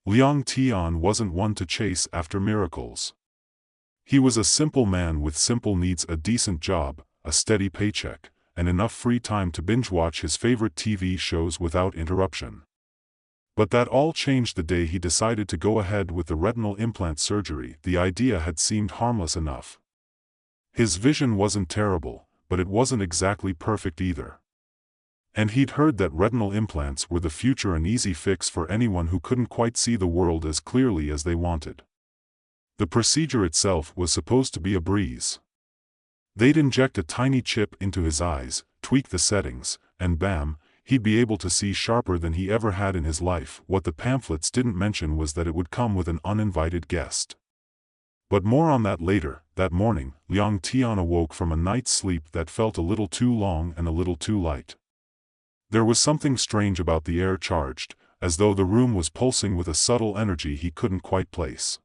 Liang Tian wasn't one to chase after miracles. He was a simple man with simple needs: a decent job, a steady paycheck, and enough free time to binge-watch his favorite TV shows without interruption. But that all changed the day he decided to go ahead with the retinal implant surgery. The idea had seemed harmless enough. His vision wasn't terrible, but it wasn't exactly perfect either. And he'd heard that retinal implants were the future, an easy fix for anyone who couldn't quite see the world as clearly as they wanted. The procedure itself was supposed to be a breeze. They'd inject a tiny chip into his eyes, tweak the settings, and bam, he'd be able to see sharper than he ever had in his life. What the pamphlets didn't mention was that it would come with an uninvited guest. But more on that later. That morning, Liang Tian awoke from a night's sleep that felt a little too long and a little too light. There was something strange about the air, charged, as though the room was pulsing with a subtle energy he couldn't quite place.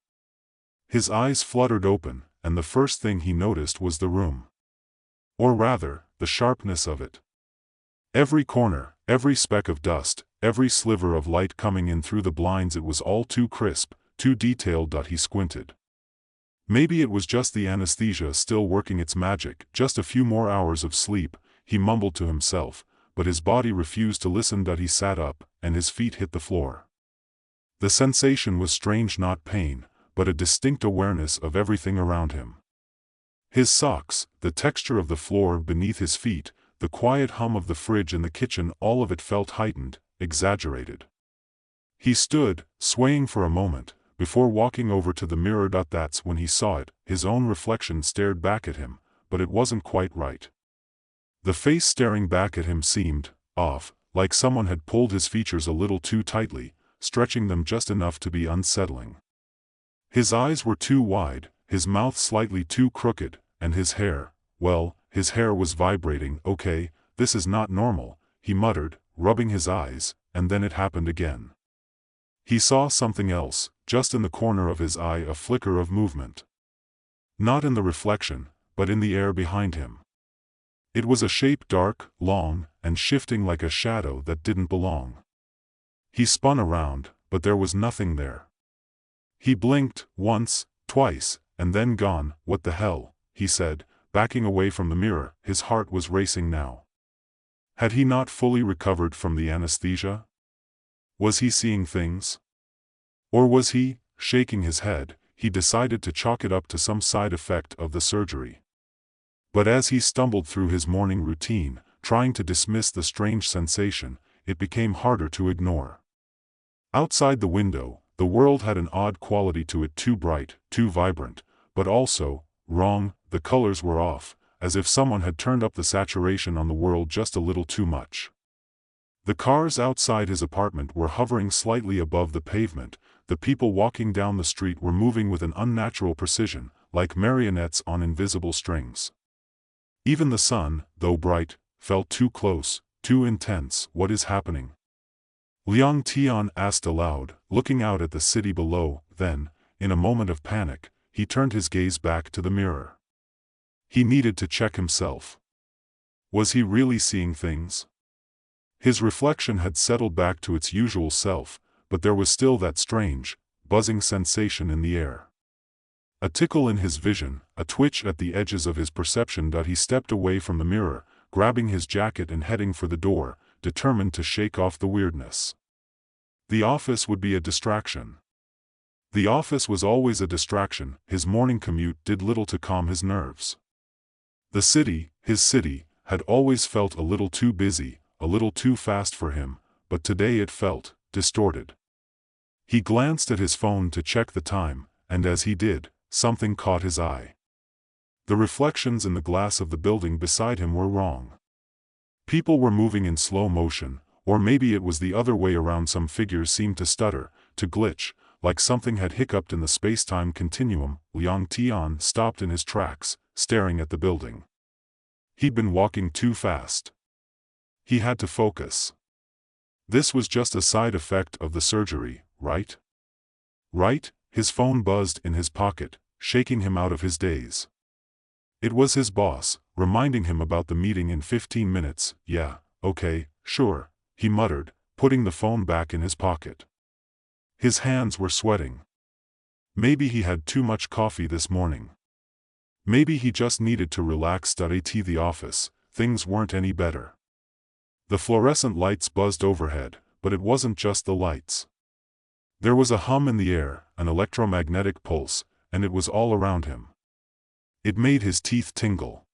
His eyes fluttered open, and the first thing he noticed was the room. Or rather, the sharpness of it. Every corner, every speck of dust, every sliver of light coming in through the blinds, it was all too crisp, too detailed. He squinted. Maybe it was just the anesthesia still working its magic, just a few more hours of sleep, he mumbled to himself, but his body refused to listen. He sat up, and his feet hit the floor. The sensation was strange, not pain, but a distinct awareness of everything around him. His socks, the texture of the floor beneath his feet, the quiet hum of the fridge in the kitchen, all of it felt heightened, exaggerated. He stood, swaying for a moment, before walking over to the mirror. That's when he saw it. His own reflection stared back at him, but it wasn't quite right. The face staring back at him seemed off, like someone had pulled his features a little too tightly, stretching them just enough to be unsettling. His eyes were too wide, his mouth slightly too crooked, and his hair, well, his hair was vibrating. Okay, this is not normal, he muttered, rubbing his eyes, and then it happened again. He saw something else, just in the corner of his eye, a flicker of movement. Not in the reflection, but in the air behind him. It was a shape, dark, long, and shifting like a shadow that didn't belong. He spun around, but there was nothing there. He blinked, once, twice, and then gone. What the hell, he said, backing away from the mirror. His heart was racing now. Had he not fully recovered from the anesthesia? Was he seeing things? Or was he, shaking his head, he decided to chalk it up to some side effect of the surgery. But as he stumbled through his morning routine, trying to dismiss the strange sensation, it became harder to ignore. Outside the window, the world had an odd quality to it, too bright, too vibrant, but also wrong. The colors were off, as if someone had turned up the saturation on the world just a little too much. The cars outside his apartment were hovering slightly above the pavement. The people walking down the street were moving with an unnatural precision, like marionettes on invisible strings. Even the sun, though bright, felt too close, too intense. What is happening? Liang Tian asked aloud, looking out at the city below. Then, in a moment of panic, he turned his gaze back to the mirror. He needed to check himself. Was he really seeing things? His reflection had settled back to its usual self, but there was still that strange, buzzing sensation in the air. A tickle in his vision, a twitch at the edges of his perception. He stepped away from the mirror, grabbing his jacket and heading for the door, determined to shake off the weirdness. The office would be a distraction. The office was always a distraction. His morning commute did little to calm his nerves. The city, his city, had always felt a little too busy, a little too fast for him, but today it felt distorted. He glanced at his phone to check the time, and as he did, something caught his eye. The reflections in the glass of the building beside him were wrong. People were moving in slow motion, or maybe it was the other way around. Some figures seemed to stutter, to glitch, like something had hiccuped in the space-time continuum. Liang Tian stopped in his tracks, staring at the building. He'd been walking too fast. He had to focus. This was just a side effect of the surgery, right? Right? His phone buzzed in his pocket, shaking him out of his daze. It was his boss, reminding him about the meeting in 15 minutes. Yeah, okay, sure, he muttered, putting the phone back in his pocket. His hands were sweating. Maybe he had too much coffee this morning. Maybe he just needed to relax. At the office, things weren't any better. The fluorescent lights buzzed overhead, but it wasn't just the lights. There was a hum in the air, an electromagnetic pulse, and it was all around him. It made his teeth tingle.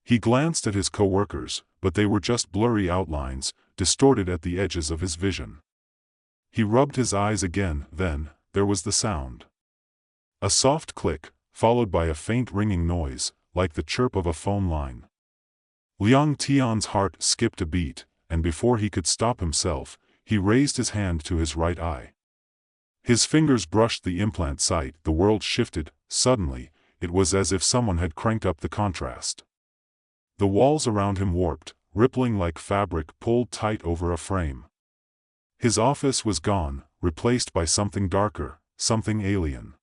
He glanced at his coworkers, but they were just blurry outlines, distorted at the edges of his vision. He rubbed his eyes again, then, there was the sound. A soft click, followed by a faint ringing noise, like the chirp of a phone line. Liang Tian's heart skipped a beat, and before he could stop himself, he raised his hand to his right eye. His fingers brushed the implant site. The world shifted. Suddenly, it was as if someone had cranked up the contrast. The walls around him warped, rippling like fabric pulled tight over a frame. His office was gone, replaced by something darker, something alien.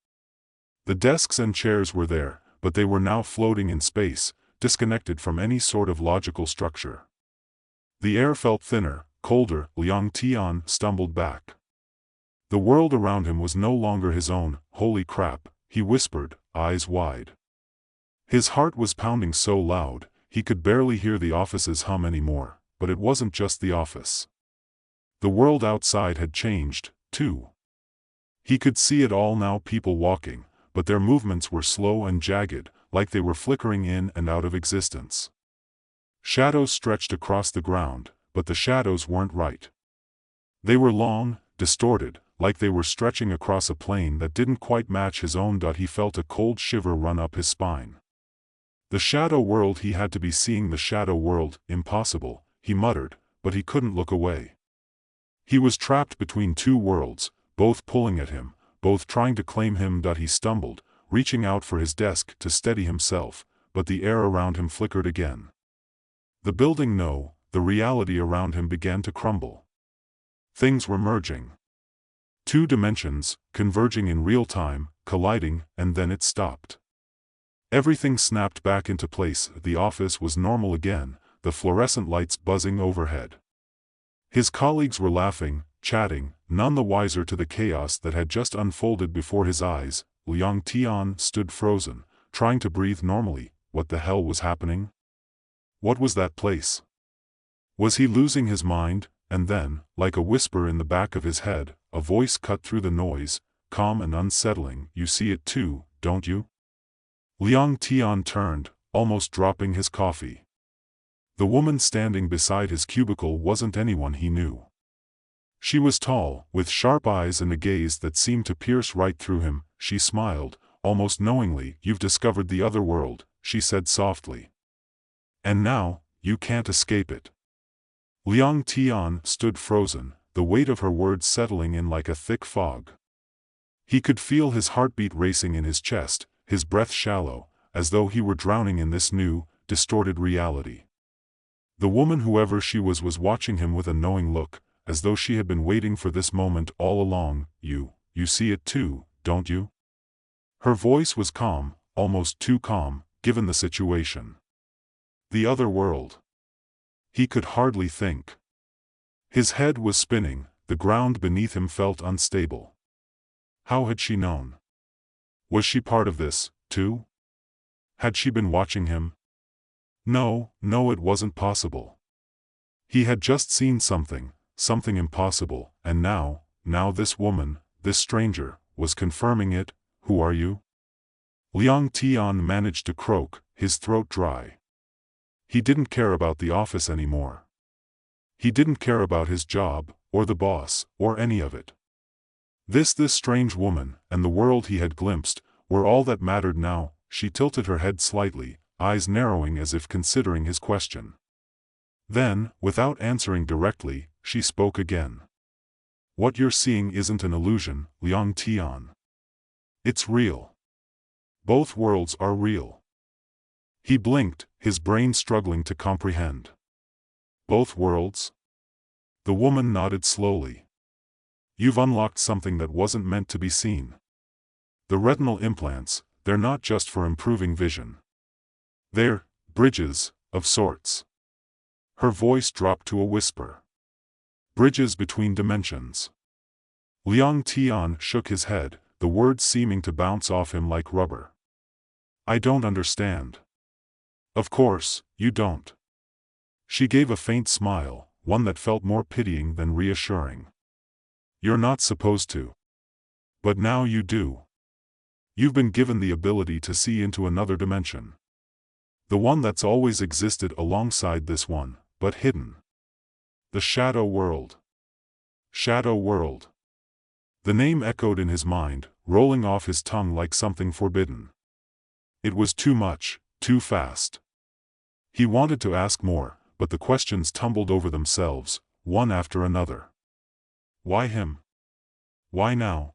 The desks and chairs were there, but they were now floating in space, disconnected from any sort of logical structure. The air felt thinner, colder. Liang Tian stumbled back. The world around him was no longer his own. Holy crap, he whispered, eyes wide. His heart was pounding so loud, he could barely hear the office's hum anymore, but it wasn't just the office. The world outside had changed, too. He could see it all now, people walking, but their movements were slow and jagged, like they were flickering in and out of existence. Shadows stretched across the ground, but the shadows weren't right. They were long, distorted, like they were stretching across a plane that didn't quite match his own. He felt a cold shiver run up his spine. The shadow world, he had to be seeing the shadow world. Impossible, he muttered, but he couldn't look away. He was trapped between two worlds, both pulling at him, both trying to claim him. He stumbled, reaching out for his desk to steady himself, but the air around him flickered again. The building, no, the reality around him began to crumble. Things were merging. Two dimensions, converging in real time, colliding, and then it stopped. Everything snapped back into place. The office was normal again, the fluorescent lights buzzing overhead. His colleagues were laughing, chatting, none the wiser to the chaos that had just unfolded before his eyes. Liang Tian stood frozen, trying to breathe normally. What the hell was happening? What was that place? Was he losing his mind? And then, like a whisper in the back of his head, a voice cut through the noise, calm and unsettling. You see it too, don't you? Liang Tian turned, almost dropping his coffee. The woman standing beside his cubicle wasn't anyone he knew. She was tall, with sharp eyes and a gaze that seemed to pierce right through him. She smiled, almost knowingly. You've discovered the other world, she said softly. And now, you can't escape it. Liang Tian stood frozen, the weight of her words settling in like a thick fog. He could feel his heartbeat racing in his chest, his breath shallow, as though he were drowning in this new, distorted reality. The woman, whoever she was watching him with a knowing look, as though she had been waiting for this moment all along. You see it too, don't you? Her voice was calm, almost too calm, given the situation. The other world. He could hardly think. His head was spinning, the ground beneath him felt unstable. How had she known? Was she part of this, too? Had she been watching him? No, it wasn't possible. He had just seen something impossible, and now this woman, this stranger, was confirming it. Who are you? Liang Tian managed to croak, his throat dry. He didn't care about the office anymore. He didn't care about his job, or the boss, or any of it. This strange woman, and the world he had glimpsed, were all that mattered now. She tilted her head slightly, eyes narrowing as if considering his question. Then, without answering directly, she spoke again. What you're seeing isn't an illusion, Liang Tian. It's real. Both worlds are real. He blinked, his brain struggling to comprehend. Both worlds? The woman nodded slowly. You've unlocked something that wasn't meant to be seen. The retinal implants, they're not just for improving vision. They're bridges, of sorts. Her voice dropped to a whisper. Bridges between dimensions. Liang Tian shook his head, the words seeming to bounce off him like rubber. I don't understand. Of course, you don't. She gave a faint smile, one that felt more pitying than reassuring. You're not supposed to. But now you do. You've been given the ability to see into another dimension. The one that's always existed alongside this one, but hidden. The Shadow World. Shadow World. The name echoed in his mind, rolling off his tongue like something forbidden. It was too much, too fast. He wanted to ask more, but the questions tumbled over themselves, one after another. Why him? Why now?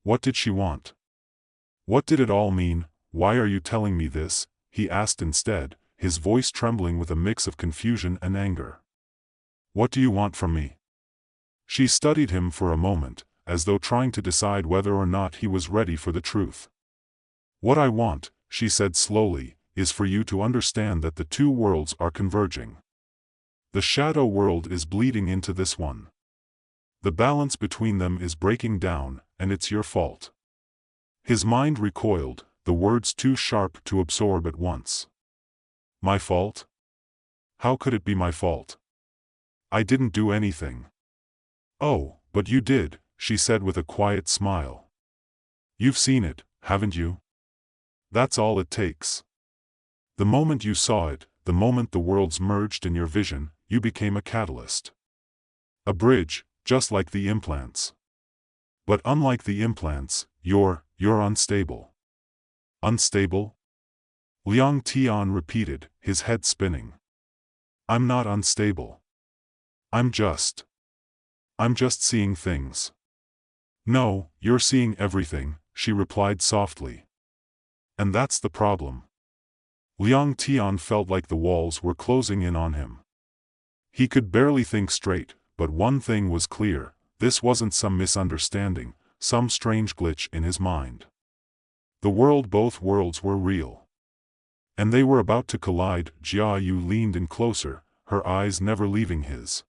What did she want? What did it all mean? Why are you telling me this? He asked instead, his voice trembling with a mix of confusion and anger. What do you want from me? She studied him for a moment, as though trying to decide whether or not he was ready for the truth. What I want, she said slowly, is for you to understand that the two worlds are converging. The shadow world is bleeding into this one. The balance between them is breaking down, and it's your fault. His mind recoiled, the words too sharp to absorb at once. My fault? How could it be my fault? I didn't do anything. Oh, but you did, she said with a quiet smile. You've seen it, haven't you? That's all it takes. The moment you saw it, the moment the worlds merged in your vision, you became a catalyst. A bridge, just like the implants. But unlike the implants, you're unstable. Unstable? Liang Tian repeated, his head spinning. I'm not unstable. I'm just seeing things. No, you're seeing everything, she replied softly. And that's the problem. Liang Tian felt like the walls were closing in on him. He could barely think straight, but one thing was clear, this wasn't some misunderstanding, some strange glitch in his mind. Both worlds were real. And they were about to collide. Jia Yu leaned in closer, her eyes never leaving his.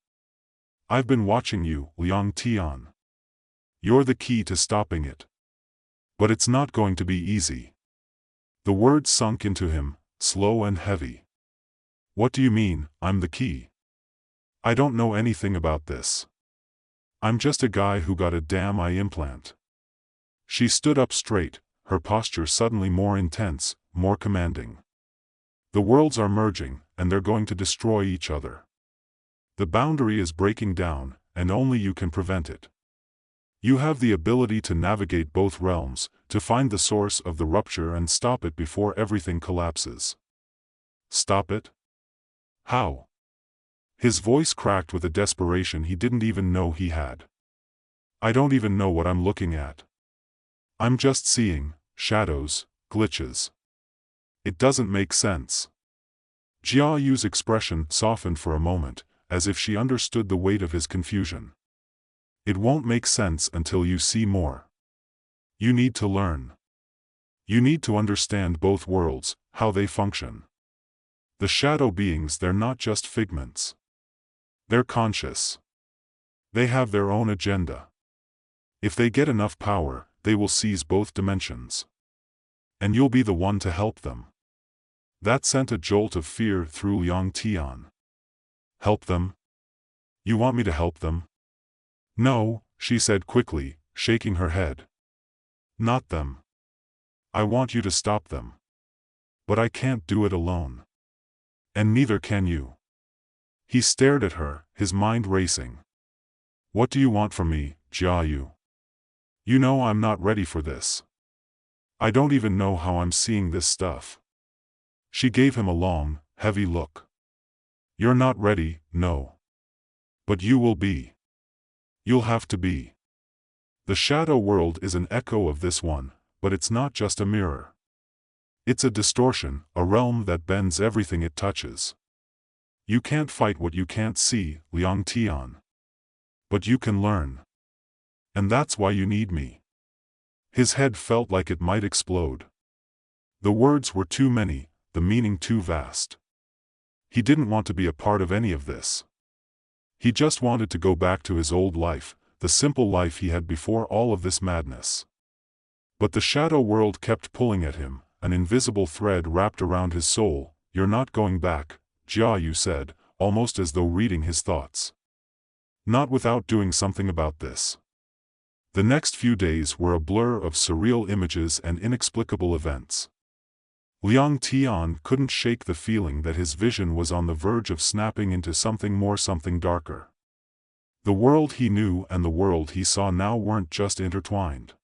I've been watching you, Liang Tian. You're the key to stopping it. But it's not going to be easy. The words sunk into him, slow and heavy. What do you mean, I'm the key? I don't know anything about this. I'm just a guy who got a damn eye implant. She stood up straight, her posture suddenly more intense, more commanding. The worlds are merging, and they're going to destroy each other. The boundary is breaking down, and only you can prevent it. You have the ability to navigate both realms, to find the source of the rupture and stop it before everything collapses. Stop it? How? His voice cracked with a desperation he didn't even know he had. I don't even know what I'm looking at. I'm just seeing shadows, glitches. It doesn't make sense. Jia Yu's expression softened for a moment, as if she understood the weight of his confusion. It won't make sense until you see more. You need to learn. You need to understand both worlds, how they function. The shadow beings, they're not just figments. They're conscious. They have their own agenda. If they get enough power, they will seize both dimensions. And you'll be the one to help them. That sent a jolt of fear through Liang Tian. Help them? You want me to help them? No, she said quickly, shaking her head. Not them. I want you to stop them. But I can't do it alone. And neither can you. He stared at her, his mind racing. What do you want from me, Jia Yu? You know I'm not ready for this. I don't even know how I'm seeing this stuff. She gave him a long, heavy look. You're not ready, no. But you will be. You'll have to be. The shadow world is an echo of this one, but it's not just a mirror. It's a distortion, a realm that bends everything it touches. You can't fight what you can't see, Liang Tian. But you can learn. And that's why you need me. His head felt like it might explode. The words were too many, the meaning too vast. He didn't want to be a part of any of this. He just wanted to go back to his old life, the simple life he had before all of this madness. But the shadow world kept pulling at him, an invisible thread wrapped around his soul. "You're not going back," Jiayu said, almost as though reading his thoughts. "Not without doing something about this." The next few days were a blur of surreal images and inexplicable events. Liang Tian couldn't shake the feeling that his vision was on the verge of snapping into something more, something darker. The world he knew and the world he saw now weren't just intertwined.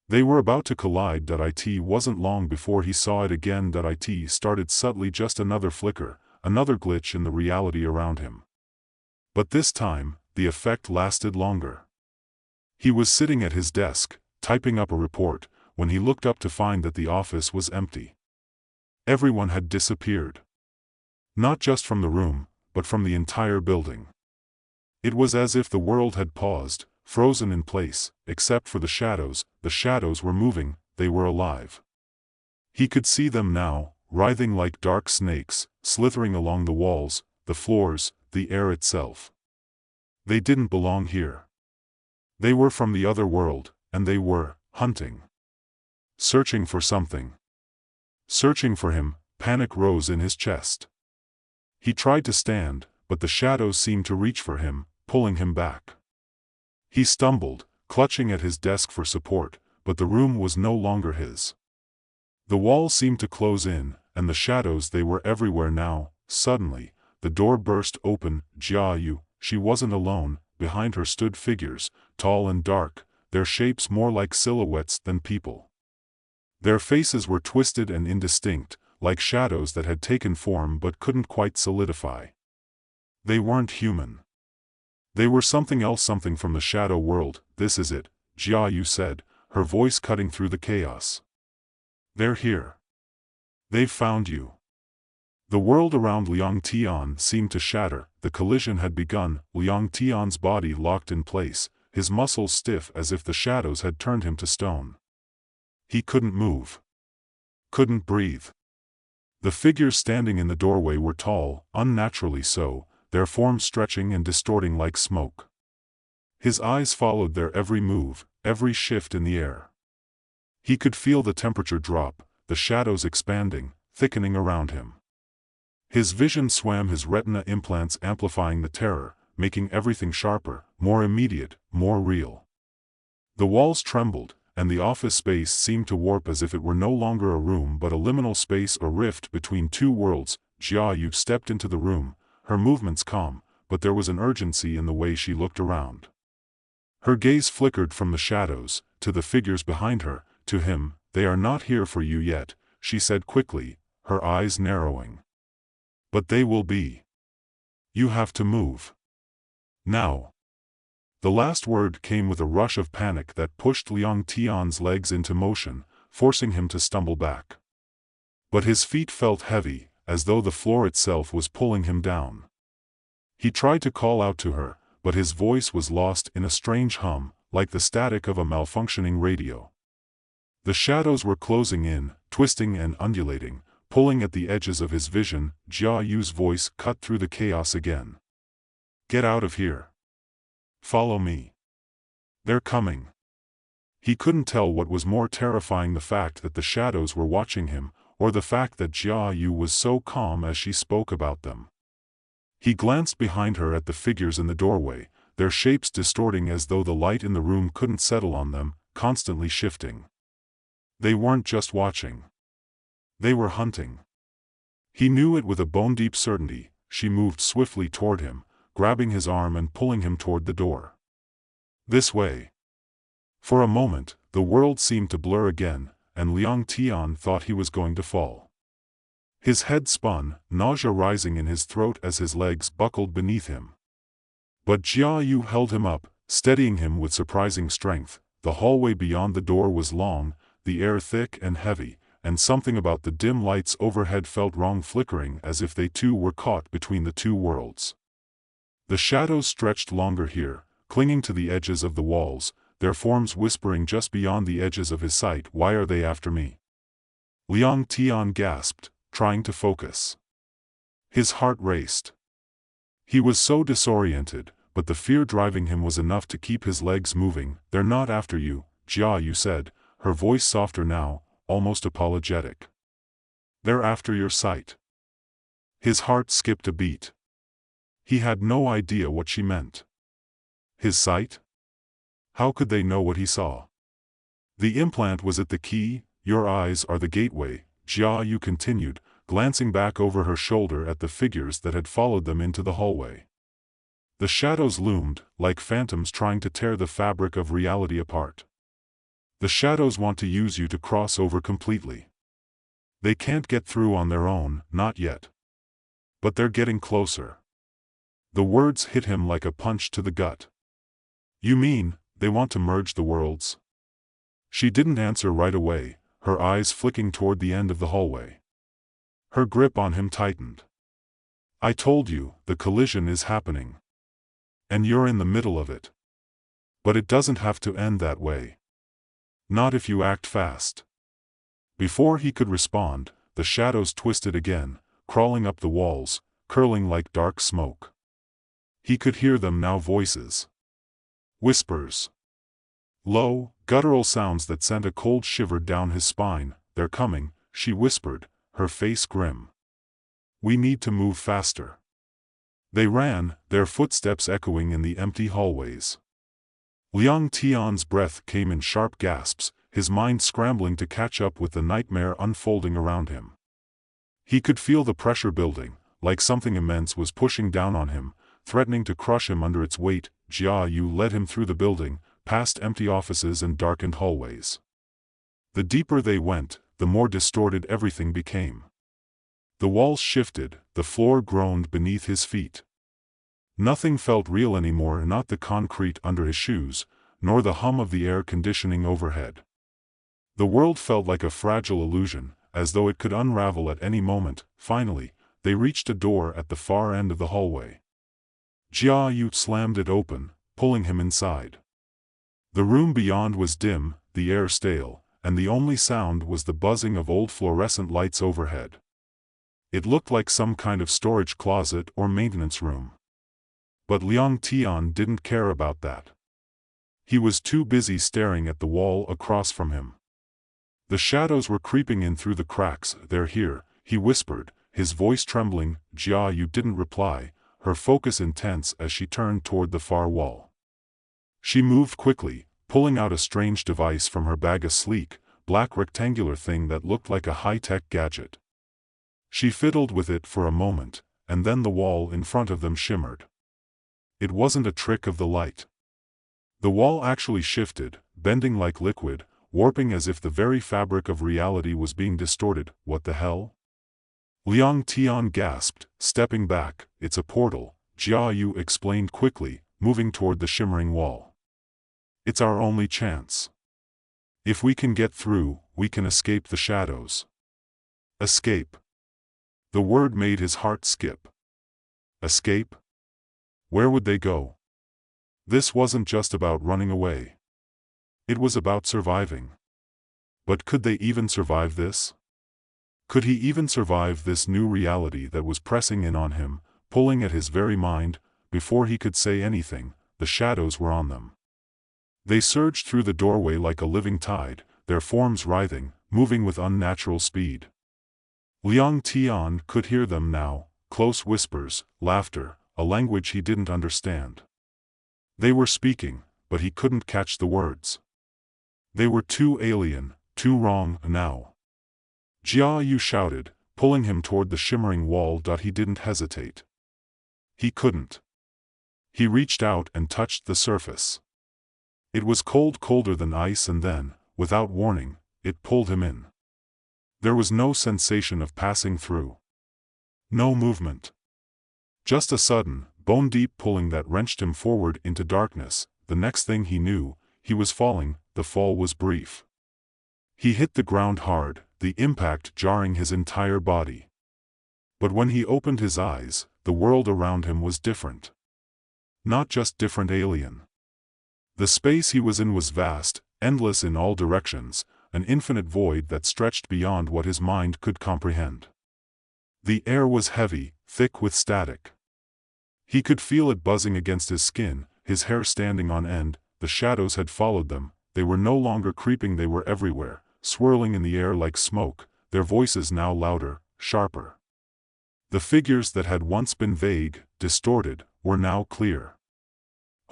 They were about to collide. It wasn't long before he saw it again. It started subtly, just another flicker, another glitch in the reality around him. But this time, the effect lasted longer. He was sitting at his desk, typing up a report, when he looked up to find that the office was empty. Everyone had disappeared. Not just from the room, but from the entire building. It was as if the world had paused, frozen in place, except for the shadows. The shadows were moving, they were alive. He could see them now, writhing like dark snakes, slithering along the walls, the floors, the air itself. They didn't belong here. They were from the other world, and they were hunting. Searching for something. Searching for him. Panic rose in his chest. He tried to stand, but the shadows seemed to reach for him, pulling him back. He stumbled, clutching at his desk for support, but the room was no longer his. The walls seemed to close in, and the shadows, they were everywhere now. Suddenly, the door burst open. Jiayu, she wasn't alone. Behind her stood figures, tall and dark, their shapes more like silhouettes than people. Their faces were twisted and indistinct, like shadows that had taken form but couldn't quite solidify. They weren't human. They were something else, something from the shadow world. "This is it," Jiayu said, her voice cutting through the chaos. "They're here. They've found you." The world around Liang Tian seemed to shatter. The collision had begun. Liang Tian's body locked in place, his muscles stiff as if the shadows had turned him to stone. He couldn't move. Couldn't breathe. The figures standing in the doorway were tall, unnaturally so, their forms stretching and distorting like smoke. His eyes followed their every move, every shift in the air. He could feel the temperature drop, the shadows expanding, thickening around him. His vision swam, his retina implants amplifying the terror, making everything sharper, more immediate, more real. The walls trembled, and the office space seemed to warp as if it were no longer a room but a liminal space, a rift between two worlds. Jiayu stepped into the room, her movements calm, but there was an urgency in the way she looked around. Her gaze flickered from the shadows, to the figures behind her, to him. "They are not here for you yet," she said quickly, her eyes narrowing. "But they will be. You have to move. Now." The last word came with a rush of panic that pushed Liang Tian's legs into motion, forcing him to stumble back. But his feet felt heavy, as though the floor itself was pulling him down. He tried to call out to her, but his voice was lost in a strange hum, like the static of a malfunctioning radio. The shadows were closing in, twisting and undulating, pulling at the edges of his vision. Jiayu's voice cut through the chaos again. "Get out of here. Follow me. They're coming." He couldn't tell what was more terrifying, the fact that the shadows were watching him, or the fact that Jiayu was so calm as she spoke about them. He glanced behind her at the figures in the doorway, their shapes distorting as though the light in the room couldn't settle on them, constantly shifting. They weren't just watching. They were hunting. He knew it with a bone-deep certainty. She moved swiftly toward him, grabbing his arm and pulling him toward the door. "This way." For a moment, the world seemed to blur again, and Liang Tian thought he was going to fall. His head spun, nausea rising in his throat as his legs buckled beneath him. But Jiayu held him up, steadying him with surprising strength. The hallway beyond the door was long, the air thick and heavy, and something about the dim lights overhead felt wrong, flickering as if they too were caught between the two worlds. The shadows stretched longer here, clinging to the edges of the walls, their forms whispering just beyond the edges of his sight. "Why are they after me?" Liang Tian gasped, trying to focus. His heart raced. He was so disoriented, but the fear driving him was enough to keep his legs moving. "They're not after you, Jiayu said, her voice softer now, almost apologetic. "They're after your sight." His heart skipped a beat. He had no idea what she meant. His sight? How could they know what he saw? "The implant was at the key, your eyes are the gateway," Jiayu continued, glancing back over her shoulder at the figures that had followed them into the hallway. The shadows loomed, like phantoms trying to tear the fabric of reality apart. "The shadows want to use you to cross over completely. They can't get through on their own, not yet. But they're getting closer." The words hit him like a punch to the gut. "You mean, they want to merge the worlds?" She didn't answer right away, her eyes flicking toward the end of the hallway. Her grip on him tightened. "I told you, the collision is happening. And you're in the middle of it. But it doesn't have to end that way. Not if you act fast." Before he could respond, the shadows twisted again, crawling up the walls, curling like dark smoke. He could hear them now, voices. Whispers. Low, guttural sounds that sent a cold shiver down his spine. "They're coming," she whispered, her face grim. "We need to move faster." They ran, their footsteps echoing in the empty hallways. Liang Tian's breath came in sharp gasps, his mind scrambling to catch up with the nightmare unfolding around him. He could feel the pressure building, like something immense was pushing down on him, threatening to crush him under its weight. Jiayu led him through the building, past empty offices and darkened hallways. The deeper they went, the more distorted everything became. The walls shifted, the floor groaned beneath his feet. Nothing felt real anymore, not the concrete under his shoes, nor the hum of the air conditioning overhead. The world felt like a fragile illusion, as though it could unravel at any moment. Finally, they reached a door at the far end of the hallway. Jiayu slammed it open, pulling him inside. The room beyond was dim, the air stale, and the only sound was the buzzing of old fluorescent lights overhead. It looked like some kind of storage closet or maintenance room. But Liang Tian didn't care about that. He was too busy staring at the wall across from him. The shadows were creeping in through the cracks. "They're here," he whispered, his voice trembling. Jiayu didn't reply, her focus intense as she turned toward the far wall. She moved quickly, pulling out a strange device from her bag, a sleek, black rectangular thing that looked like a high-tech gadget. She fiddled with it for a moment, and then the wall in front of them shimmered. It wasn't a trick of the light. The wall actually shifted, bending like liquid, warping as if the very fabric of reality was being distorted. "What the hell?" Liang Tian gasped, stepping back. "It's a portal," Jiayu explained quickly, moving toward the shimmering wall. "It's our only chance. If we can get through, we can escape the shadows." Escape. The word made his heart skip. Escape? Where would they go? This wasn't just about running away. It was about surviving. But could they even survive this? Could he even survive this new reality that was pressing in on him, pulling at his very mind? Before he could say anything, the shadows were on them. They surged through the doorway like a living tide, their forms writhing, moving with unnatural speed. Liang Tian could hear them now, close whispers, laughter, a language he didn't understand. They were speaking, but he couldn't catch the words. They were too alien, too wrong now. Jiayu shouted, pulling him toward the shimmering wall. He didn't hesitate. He couldn't. He reached out and touched the surface. It was cold, colder than ice, and then, without warning, it pulled him in. There was no sensation of passing through. No movement. Just a sudden, bone-deep pulling that wrenched him forward into darkness. The next thing he knew, he was falling. The fall was brief. He hit the ground hard, the impact jarring his entire body. But when he opened his eyes, the world around him was different. Not just different, alien. The space he was in was vast, endless in all directions, an infinite void that stretched beyond what his mind could comprehend. The air was heavy, thick with static. He could feel it buzzing against his skin, his hair standing on end. The shadows had followed them. They were no longer creeping, they were everywhere, swirling in the air like smoke, their voices now louder, sharper. The figures that had once been vague, distorted, were now clear.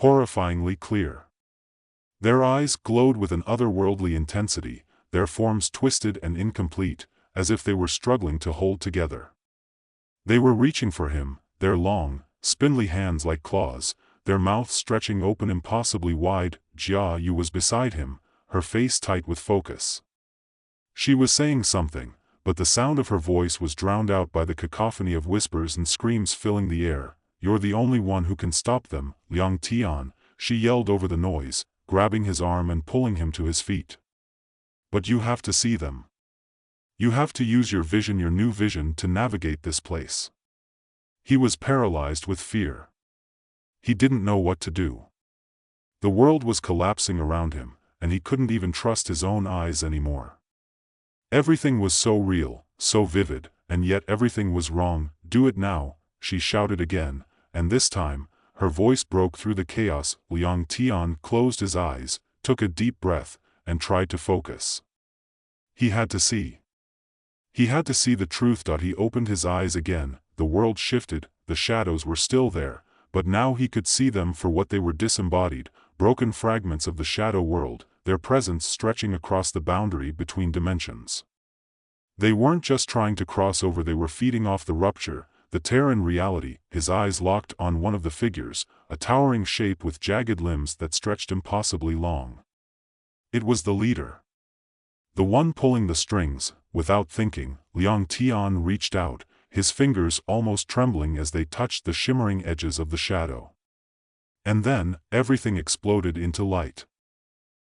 Horrifyingly clear. Their eyes glowed with an otherworldly intensity, their forms twisted and incomplete, as if they were struggling to hold together. They were reaching for him, their long, spindly hands like claws, their mouths stretching open impossibly wide. Jia Yu was beside him, her face tight with focus. She was saying something, but the sound of her voice was drowned out by the cacophony of whispers and screams filling the air. "You're the only one who can stop them, Liang Tian," she yelled over the noise, grabbing his arm and pulling him to his feet. "But you have to see them. You have to use your vision, your new vision, to navigate this place." He was paralyzed with fear. He didn't know what to do. The world was collapsing around him, and he couldn't even trust his own eyes anymore. Everything was so real, so vivid, and yet everything was wrong. "Do it now," she shouted again, and this time, her voice broke through the chaos. Liang Tian closed his eyes, took a deep breath, and tried to focus. He had to see. He had to see the truth. He opened his eyes again. The world shifted, the shadows were still there, but now he could see them for what they were: disembodied, broken fragments of the shadow world, their presence stretching across the boundary between dimensions. They weren't just trying to cross over, they were feeding off the rupture, the tear in reality. His eyes locked on one of the figures, a towering shape with jagged limbs that stretched impossibly long. It was the leader. The one pulling the strings. Without thinking, Liang Tian reached out, his fingers almost trembling as they touched the shimmering edges of the shadow. And then, everything exploded into light.